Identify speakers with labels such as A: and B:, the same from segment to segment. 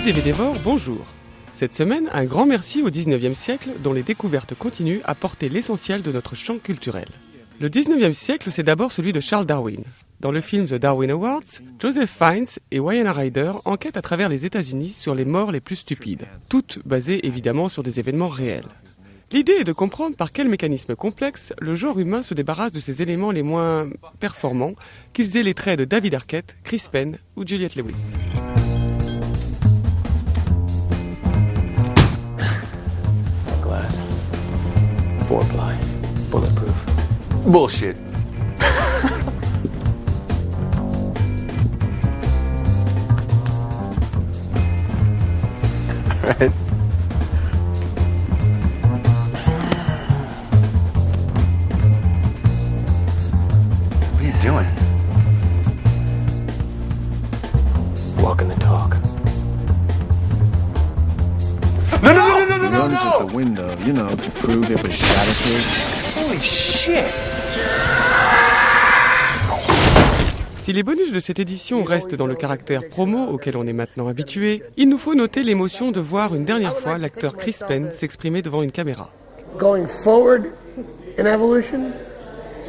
A: Amis DVDvores, bonjour. Cette semaine, un grand merci au 19e siècle dont les découvertes continuent à porter l'essentiel de notre champ culturel. Le 19e siècle, c'est d'abord celui de Charles Darwin. Dans le film The Darwin Awards, Joseph Fiennes et Winona Ryder enquêtent à travers les États-Unis sur les morts les plus stupides, toutes basées évidemment sur des événements réels. L'idée est de comprendre par quel mécanisme complexe le genre humain se débarrasse de ses éléments les moins performants, qu'ils aient les traits de David Arquette, Chris Penn ou Juliette Lewis.
B: Glass. 4-ply. Bulletproof.
C: Bullshit. Right. What are you doing?
B: Walking the talk.
C: No!
D: Runs at the window, to prove it was shatterproof.
C: Holy shit!
A: Si les bonus de cette édition restent dans le caractère promo auquel on est maintenant habitué, il nous faut noter l'émotion de voir une dernière fois l'acteur Chris Penn s'exprimer devant une caméra.
E: Going forward in evolution,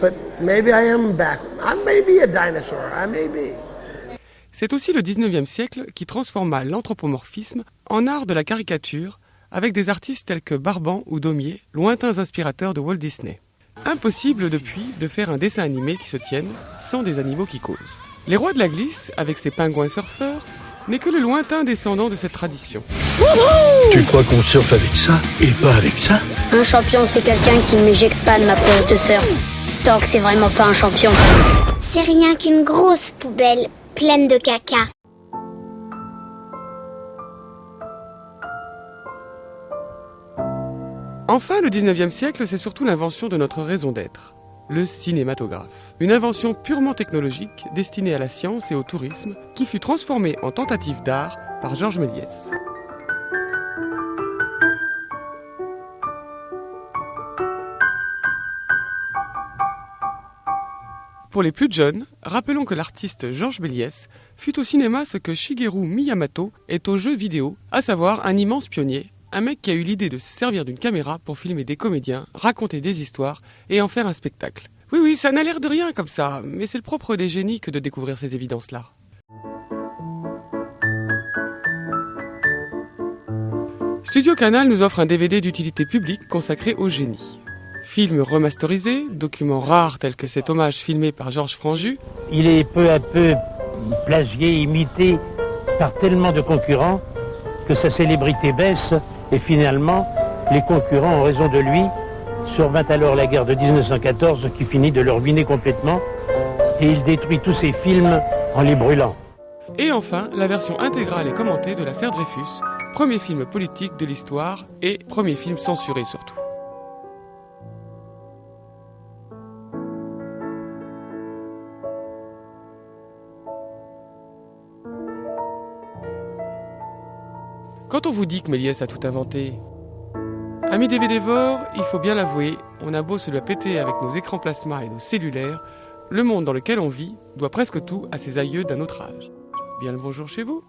E: but maybe I am back. I may be a dinosaur. I may be.
A: C'est aussi le 19e siècle qui transforma l'anthropomorphisme en art de la caricature avec des artistes tels que Barban ou Daumier, lointains inspirateurs de Walt Disney. Impossible depuis de faire un dessin animé qui se tienne sans des animaux qui causent. Les Rois de la Glisse, avec ses pingouins surfeurs, n'est que le lointain descendant de cette tradition.
F: Tu crois qu'on surfe avec ça et pas avec ça?
G: Un champion, c'est quelqu'un qui ne m'éjecte pas de ma planche de surf. Tant que c'est vraiment pas un champion.
H: C'est rien qu'une grosse poubelle pleine de caca.
A: Enfin, le 19e siècle, c'est surtout l'invention de notre raison d'être, le cinématographe. Une invention purement technologique, destinée à la science et au tourisme, qui fut transformée en tentative d'art par Georges Méliès. Pour les plus jeunes, rappelons que l'artiste Georges Méliès fut au cinéma ce que Shigeru Miyamoto est aux jeux vidéo, à savoir un immense pionnier, un mec qui a eu l'idée de se servir d'une caméra pour filmer des comédiens, raconter des histoires et en faire un spectacle. Oui, ça n'a l'air de rien comme ça, mais c'est le propre des génies que de découvrir ces évidences-là. Studio Canal nous offre un DVD d'utilité publique consacré au génie. Film remasterisé, document rare tel que cet hommage filmé par Georges Franju.
I: Il est peu à peu plagié, imité par tellement de concurrents que sa célébrité baisse et finalement les concurrents en raison de lui survint alors la guerre de 1914 qui finit de le ruiner complètement et il détruit tous ses films en les brûlant.
A: Et enfin, la version intégrale et commentée de l'affaire Dreyfus, premier film politique de l'histoire et premier film censuré surtout. Quand on vous dit que Méliès a tout inventé, amis DVDvores, il faut bien l'avouer, on a beau se la péter avec nos écrans plasma et nos cellulaires, le monde dans lequel on vit doit presque tout à ses aïeux d'un autre âge. Bien le bonjour chez vous.